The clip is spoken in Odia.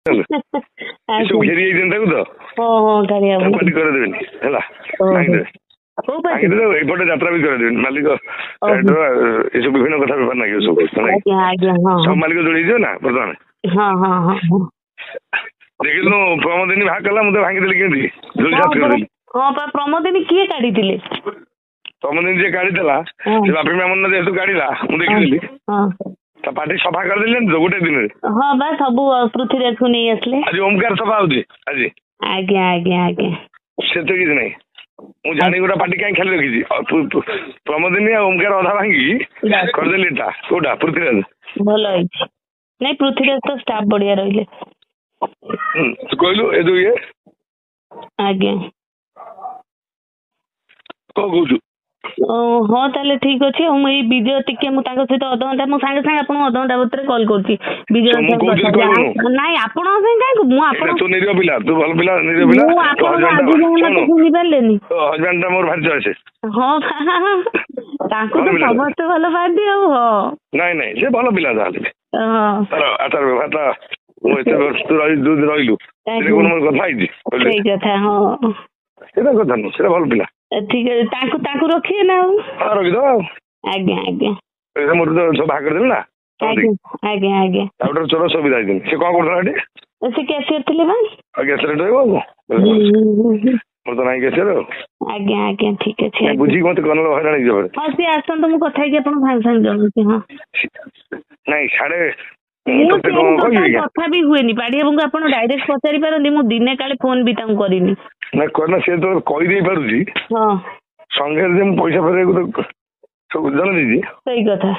ସବୁ ଘେରି ଯାଇଛନ୍ତି ତାକୁ ତ ପାର୍ଟି କରିଦେବେନି ହେଲା ଭାଙ୍ଗିଦେବେ ଭାଙ୍ଗିଦେବେ ଏପଟେ ଯାତ୍ରା ବି କରିଦେବେନି ମାଲିକ ଏସବୁ ବିଭିନ୍ନ କଥା ବେପାର ନାଗିବ ସବୁ ସବୁ ମାଲିକ ଯୋଡିଯିବ ନା ବର୍ତ୍ତମାନ ଦେଖିଲୁ ପ୍ରମୋଦିନୀ ଭାଗ କଲା ମୁଁ ତ ଭାଙ୍ଗିଦେଲି କେମିତି ଯୋଡି ସାଥି କରିଦେଲି। ପ୍ରମୋଦିନୀ କିଏ କାଢିଥିଲେ? ପ୍ରମୋଦିନୀ ଯିଏ କାଢିଥିଲା ସେ ବାପି ମାମୁନ ଯେହେତୁ କାଢିଲା ମୁଁ ଦେଖିଦେଲି ତା ପାର୍ଟି ସଫା କରିଦେଲି ତ ଗୋଟେ ଦିନରେ। ହଁ ବା ସବୁ ପୃଥ୍ୱୀରାଜକୁ ନେଇ ଆସିଲେ ଆଜି ଓମକାର ସଫା ହଉଛି ଆଜି। ଆଜ୍ଞା ଆଜ୍ଞା ଆଜ୍ଞା ସେତେ କିଛି ନାହିଁ ମୁଁ ଜାଣି ଗୋଟେ ପାର୍ଟି କାହିଁ ଖାଲି ରଖିଛି ପ୍ରମୋଦିନୀ ଆଉ ଓମକାର ଅଧା ଭାଙ୍ଗି କରିଦେଲି ଏଟା କୋଉଟା ପୃଥ୍ୱୀରାଜ। ଭଲ ହେଇଛି ନାଇଁ ପୃଥ୍ୱୀରାଜ ତ ଷ୍ଟାଫ ବଢିଆ ରହିଲେ। କହିଲୁ ଏ ଯୋଉ ଇଏ ଆଜ୍ଞା କଣ କହୁଛୁ? ହଁ ତାହେଲେ ଠିକ ଅଛି ଆଉ ମୁଁ ଏଇ ବିଜୟ ଟିକେ ମୁଁ ତାଙ୍କ ସହିତ ଅଧଘଣ୍ଟା ମୁଁ ସାଙ୍ଗେ ସାଙ୍ଗେ ଆପଣଙ୍କୁ ଅଧଘଣ୍ଟା ଭିତରେ କଲ୍ କରୁଛି ବିଜୟ ନାଇଁ ଆପଣଙ୍କ ସାଙ୍ଗେ କାହିଁକି ମୁଁ ଆପଣଙ୍କ ନିଜ ପିଲା ତୁ ଭଲ ପିଲା ନିଜ ପିଲା ମୁଁ ଆପଣଙ୍କୁ ଆଜି ଯାଏଁ ମତେ ଶୁଣି ପାରିଲେନି ହଜବେଣ୍ଡ ଟା ମୋର ଭାରି ଚଏସ୍। ହଁ ତାଙ୍କୁ ତ ସମସ୍ତେ ଭଲ ପାଆନ୍ତି ଆଉ ହଁ ନାଇଁ ନାଇଁ ସେ ଭଲ ପିଲା ଯାହାହେଲେ ତାର ଆଚାର ବ୍ୟବହାରଟା ମୁଁ ଏତେ ରହିଲୁ କଥା ହେଇଛି ସେଇ କଥା ହଁ ସେଇଟା କଥା ନୁହଁ ସେଇଟା ଭଲ ପିଲା ଠିକ ଅଛି ତାଙ୍କୁ ରଖିବେ ନା ଆଉ ରଖିଦବା ଆଉ ଆଜ୍ଞା ଆଜ୍ଞା ମୋର ତ ସବୁ ଭାଗ କରିଦେଲି ନା ଆଜ୍ଞା ଆଜ୍ଞା ତାପରେ ଚୋର ସୁବିଧା ହେଇଛନ୍ତି ସେ କଣ କରୁଥିଲା ଏଠି ସେ କ୍ୟାସିୟର ଥିଲେ ବା କ୍ୟାସିୟର ରହିବ ଆଉ ମୋର ତ ନାହିଁ କ୍ୟାସିୟର ଆଉ ଆଜ୍ଞା ଆଜ୍ଞା ଠିକ ଅଛି ବୁଝିକି ମତେ କନକ ହଇରାଣ ହେଇଯିବ ହଁ ସିଏ ଆସନ୍ତୁ ମୁଁ କଥା ହେଇକି ଆପଣଙ୍କୁ ସାଙ୍ଗେ ସାଙ୍ଗେ ଜଣଉଛି ହଁ ନାଇଁ ସାଢେ କଥା ବି ହୁଏନି ପାଢୀ ବାବୁଙ୍କୁ ଆପଣ ଡାଇରେକ୍ଟ ପଚାରି ପାରନ୍ତି ମୁଁ ଦିନେ କାଳେ ଫୋନ ବି ତାଙ୍କୁ କରିନି ନା ସେ ତ କହିଦେଇ ପାରୁଛି ସଙ୍ଗେ ଯେ ମୁଁ ପଇସା ଫେରେଇବାକୁ ସବୁ ଜଣେଇ ଦେଇଛି ସେଇ କଥା